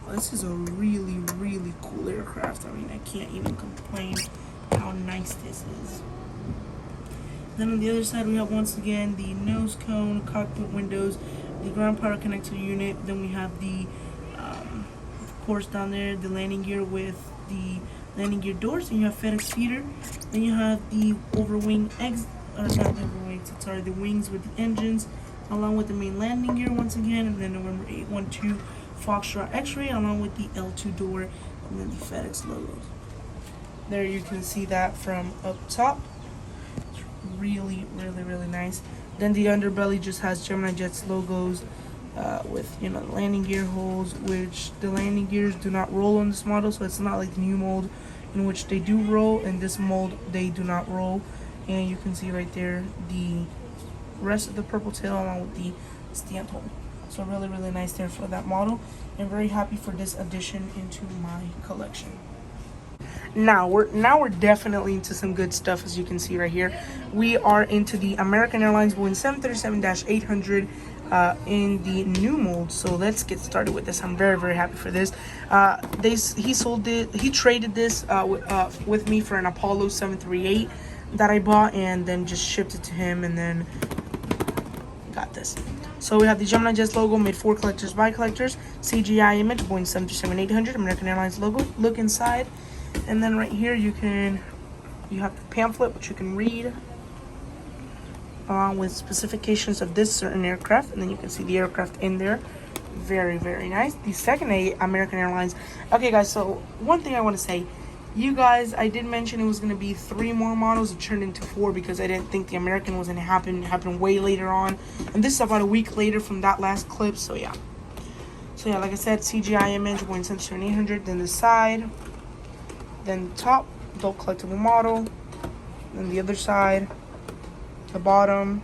This is a really cool aircraft. I mean, I can't even complain how nice this is. Then on the other side, we have once again the nose cone, cockpit windows, the ground power connector unit. Then we have the, of course, down there, the landing gear with the landing gear doors. And you have FedEx Feeder. Then you have the overwing the wings with the engines, along with the main landing gear once again. And then November 812 Foxtrot X-ray, along with the L2 door, and then the FedEx logos. There you can see that from up top. It's really nice. Then the underbelly just has geminijets logos with, you know, landing gear holes, which the landing gears do not roll on this model, so it's not like the new mold in which they do roll. In this mold, they do not roll. And you can see right there the rest of the purple tail along with the stand hole. So really nice there for that model, and very happy for this addition into my collection. Now we're definitely into some good stuff, as you can see right here. We are into the American Airlines Boeing 737-800 in the new mold. So let's get started with this. I'm very happy for this. He traded this with me for an Apollo 738 that I bought, and then just shipped it to him, and then got this. So we have the geminijets logo, made for collectors by collectors, CGI image, Boeing 737-800, American Airlines logo. Look inside, and then right here you have the pamphlet, which you can read, along with specifications of this certain aircraft, and then you can see the aircraft in there. Very nice. The second American Airlines. Okay, guys. So one thing I want to say. You guys, I did mention it was going to be 3 more models. It turned into 4 because I didn't think the American was going to happen way later on. And this is about a week later from that last clip, so yeah. So yeah, like I said, CGI image, Boeing 737-800, then the side, then the top, adult collectible model, then the other side, the bottom,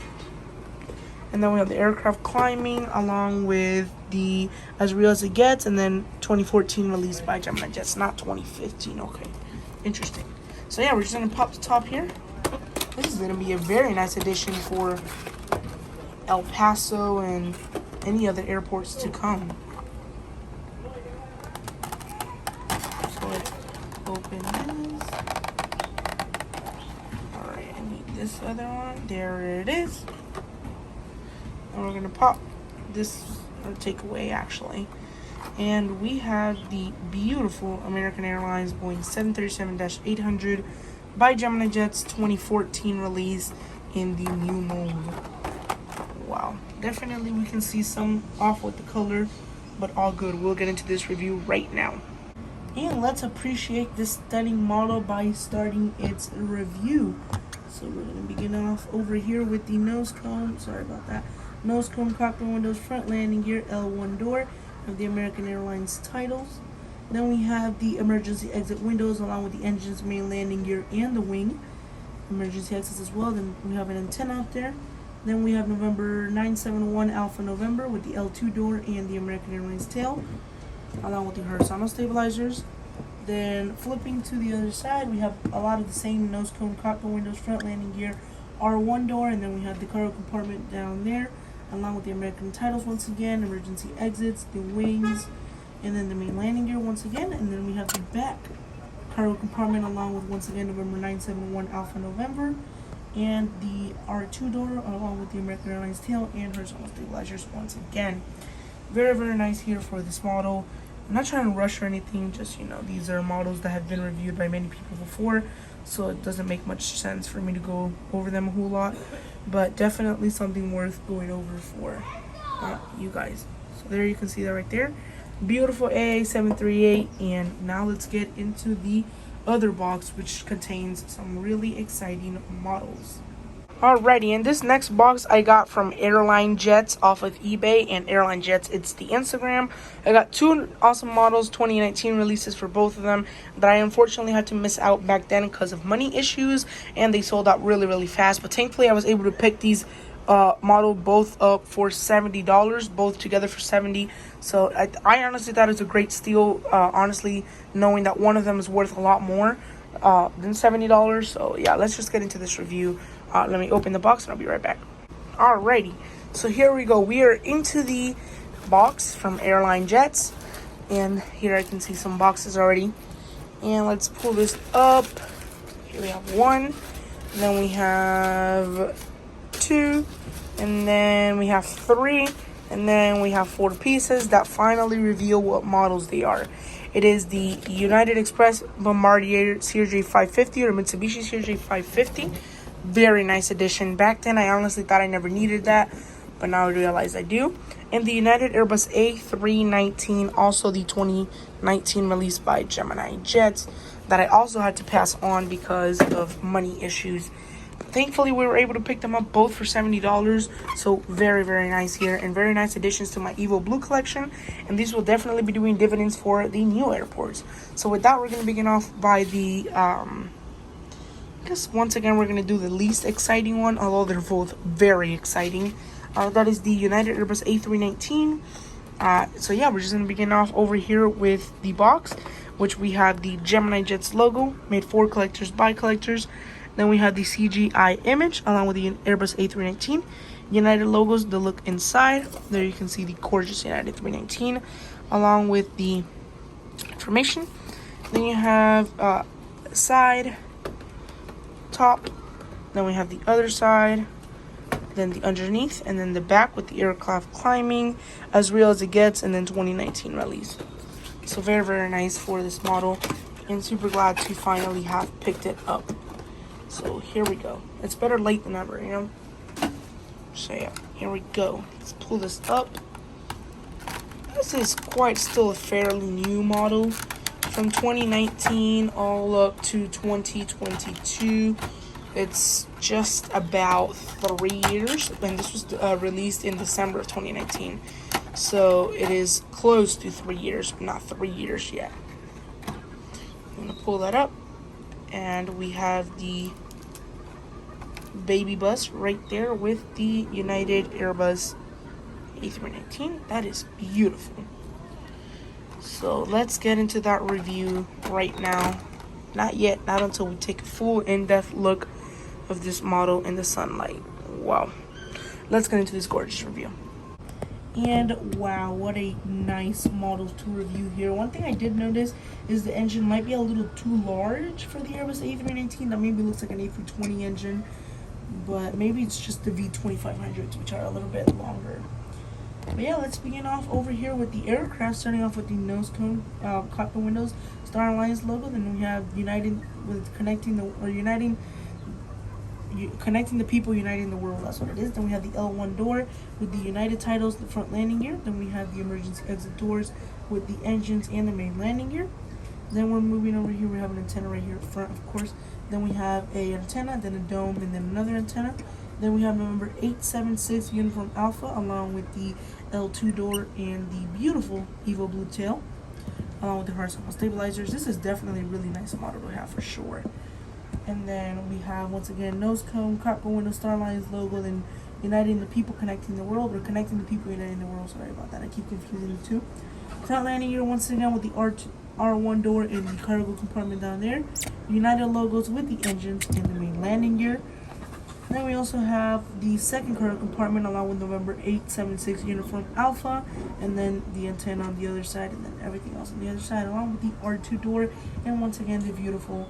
and then we have the aircraft climbing along with the As Real As It Gets, and then 2014 released by geminijets, not 2015. Okay, interesting. So yeah, we're just gonna pop the top here. This is gonna be a very nice addition for El Paso and any other airports to come. So let's open this. Alright, I need this other one. There it is. And we're gonna pop this, or take away actually, and we have the beautiful American Airlines Boeing 737-800 by geminijets 2014 release in the new mold. Wow, definitely we can see some off with the color, but all good. We'll get into this review right now, and let's appreciate this stunning model by starting its review. So we're gonna begin off over here with the nose cone. Sorry about that. Nose cone, cockpit windows, front landing gear, L1 door of the American Airlines titles. Then we have the emergency exit windows along with the engine's main landing gear and the wing. Emergency exits as well. Then we have an antenna up there. Then we have November 971 Alpha November with the L2 door and the American Airlines tail, along with the horizontal stabilizers. Then flipping to the other side, we have a lot of the same nose cone, cockpit windows, front landing gear, R1 door, and then we have the cargo compartment down there, along with the American titles once again, emergency exits, the wings, and then the main landing gear once again. And then we have the back cargo compartment along with once again November 971 Alpha November, and the R2 door along with the American Airlines tail and horizontal stabilizers once again. Very, very nice here for this model. I'm not trying to rush or anything, just, you know, these are models that have been reviewed by many people before, so it doesn't make much sense for me to go over them a whole lot, but definitely something worth going over for you guys. So there you can see that right there. Beautiful AA738, and now let's get into the other box, which contains some really exciting models. Alrighty, in this next box I got from Airline Jets off of eBay, and Airline Jets, it's the Instagram. I got two awesome models, 2019 releases for both of them, that I unfortunately had to miss out back then because of money issues, and they sold out really, really fast. But thankfully I was able to pick these model both up for $70, both together for $70. So I honestly thought it was a great steal, honestly, knowing that one of them is worth a lot more than $70. So yeah, let's just get into this review. Let me open the box and I'll be right back. Alrighty, so here we go. We are into the box from Airline Jets, and here I can see some boxes already. And let's pull this up. Here we have one, and then we have two, and then we have three, and then we have 4 pieces that finally reveal what models they are. It is the United Express Bombardier Crj 550 or Mitsubishi Crj 550. Very nice addition. Back then I honestly thought I never needed that, but now I realize I do. And the United Airbus A319, also the 2019 release by Gemini Jets, that I also had to pass on because of money issues. Thankfully, we were able to pick them up both for $70. So very, very nice here, and very nice additions to my Evo Blue collection. And these will definitely be doing dividends for the new airports. So with that, we're going to begin off by the, I guess once again, we're going to do the least exciting one, although they're both very exciting. That is the United Airbus A319. So yeah, we're just going to begin off over here with the box, which we have the Gemini Jets logo, made for collectors by collectors. Then we have the CGI image along with the Airbus A319. United logos, the look inside. There you can see the gorgeous United 319 along with the information. Then you have side, top. Then we have the other side. Then the underneath, and then the back with the aircraft climbing, as real as it gets, and then 2019 release. So very, very nice for this model, and super glad to finally have picked it up. So here we go. It's better late than never, you know? So yeah, here we go. Let's pull this up. This is quite still a fairly new model. From 2019 all up to 2022. It's just about 3 years. And this was released in December of 2019. So it is close to 3 years, but not 3 years yet. I'm going to pull that up. And we have the baby bus right there with the United Airbus A319. That is beautiful. So let's get into that review right now. Not yet, not until we take a full in-depth look of this model in the sunlight. Wow. Let's get into this gorgeous review. And wow, what a nice model to review here. One thing I did notice is the engine might be a little too large for the Airbus A319. That maybe looks like an A320 engine, but maybe it's just the V2500s, which are a little bit longer. But yeah, let's begin off over here with the aircraft, starting off with the nose cone, cockpit windows, Star Alliance logo. Then we have United with connecting the people, uniting the world. That's what it is. Then we have the L1 door with the United titles, the front landing gear. Then we have the emergency exit doors with the engines and the main landing gear. Then we're moving over here. We have an antenna right here up front, of course. Then we have an antenna, then a dome, and then another antenna. Then we have November 876 Uniform Alpha along with the L2 door and the beautiful Evo Blue tail. along with the horizontal stabilizers. This is definitely a really nice model to have for sure. And then we have, once again, nose cone, cockpit window, Starlines logo, then uniting the people, connecting the world, or connecting the people, uniting the world. Sorry about that, I keep confusing the two. Front landing gear, once again, with the R1 door and the cargo compartment down there. United logos with the engines and the main landing gear. And then we also have the second cargo compartment along with November 876 uniform Alpha, and then the antenna on the other side, and then everything else on the other side, along with the R2 door, and once again the beautiful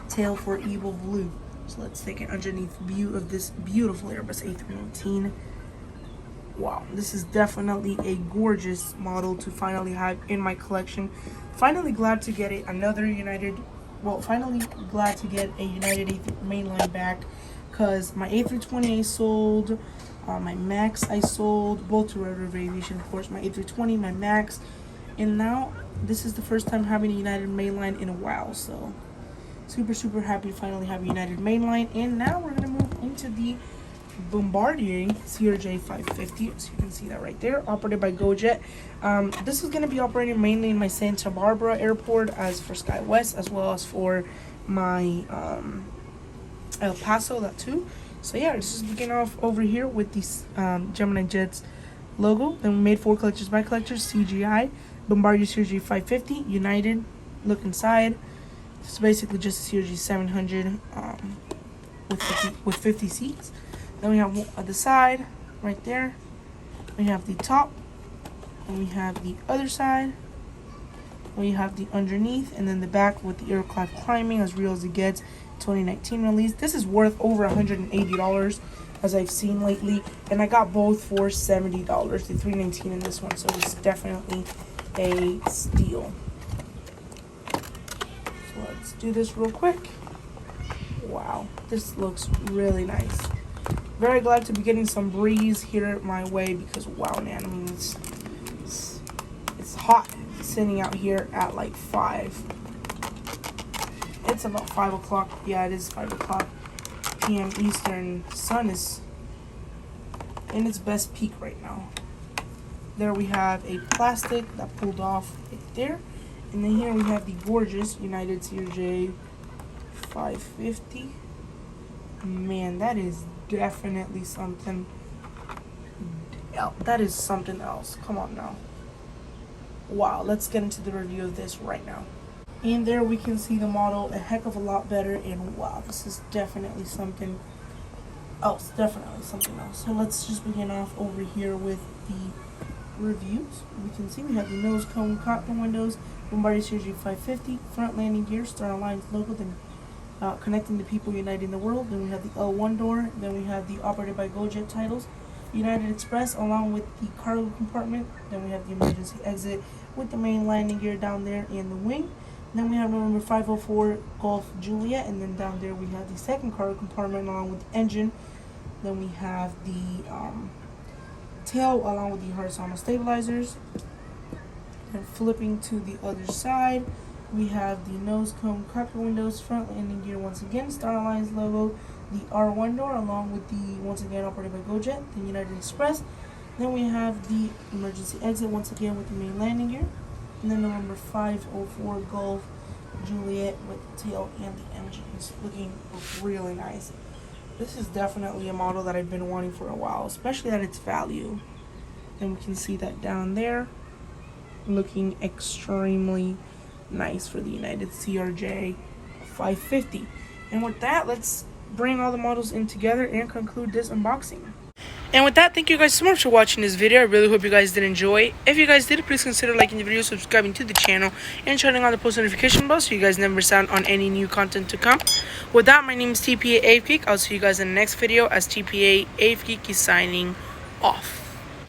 tail for Evil Blue. So let's take an underneath view of this beautiful Airbus A319. Wow, this is definitely a gorgeous model to finally have in my collection. Finally glad to get finally glad to get a United mainline back, because my A320 I sold, my Max I sold, both to Red River Aviation, of course, my A320, my Max, and now this is the first time having a United mainline in a while, so super happy to finally have a United mainline. And now we're going to move into the Bombardier Crj 550, so you can see that right there, operated by GoJet. This is going to be operating mainly in my Santa Barbara airport, as for SkyWest, as well as for my El Paso, that too. So yeah, this is looking off over here with the geminijets logo. Then we made 4 collectors by collectors, CGI, Bombardier Crj 550, United. Look inside. It's basically just a CRJ 700 with 50 seats. Then we have at the side, right there. We have the top, and we have the other side. We have the underneath, and then the back with the aircraft climbing, as real as it gets. 2019 release. This is worth over $180, as I've seen lately, and I got both for $70. The 319 and this one, so it's definitely a steal. Let's do this real quick. Wow, this looks really nice. Very glad to be getting some breeze here my way, because wow, man, I mean, it's hot sitting out here at like 5. It's about 5 o'clock. Yeah, it is 5 o'clock p.m. Eastern. Sun is in its best peak right now. There we have a plastic that pulled off right there. And then here we have the gorgeous United Crj 550. Man, that is definitely something. That is something else. Come on now. Wow, let's get into the review of this right now. And there we can see the model a heck of a lot better. And wow, this is definitely something else. So let's just begin off over here with the reviews. We can see we have the nose cone, cockpit windows, Bombardier Crj 550, front landing gear, Airlines logo, then connecting the people, uniting the world. Then we have the L1 door. Then we have the operated by GoJet titles, United Express, along with the cargo compartment. Then we have the emergency exit with the main landing gear down there in the wing. Then we have November 504 Golf Juliet, and then down there we have the second cargo compartment along with the engine. Then we have the tail along with the horizontal stabilizers. And flipping to the other side, we have the nose cone, cockpit windows, front landing gear, once again, Airlines logo, the R1 door along with the, once again, operated by GoJet, the United Express. Then we have the emergency exit, once again, with the main landing gear. And then November 504 Golf Juliet with the tail and the engines, looking really nice. This is definitely a model that I've been wanting for a while, especially at its value. And we can see that down there, looking extremely nice for the United Crj 550. And with that, let's bring all the models in together and conclude this unboxing. And with that, thank you guys so much for watching this video. I really hope you guys did enjoy. If you guys did, please consider liking the video, subscribing to the channel, and turning on the post notification bell so you guys never miss out on any new content to come. With that, my name is TPA Avgeek. I'll see you guys in the next video, as TPA Avgeek is signing off.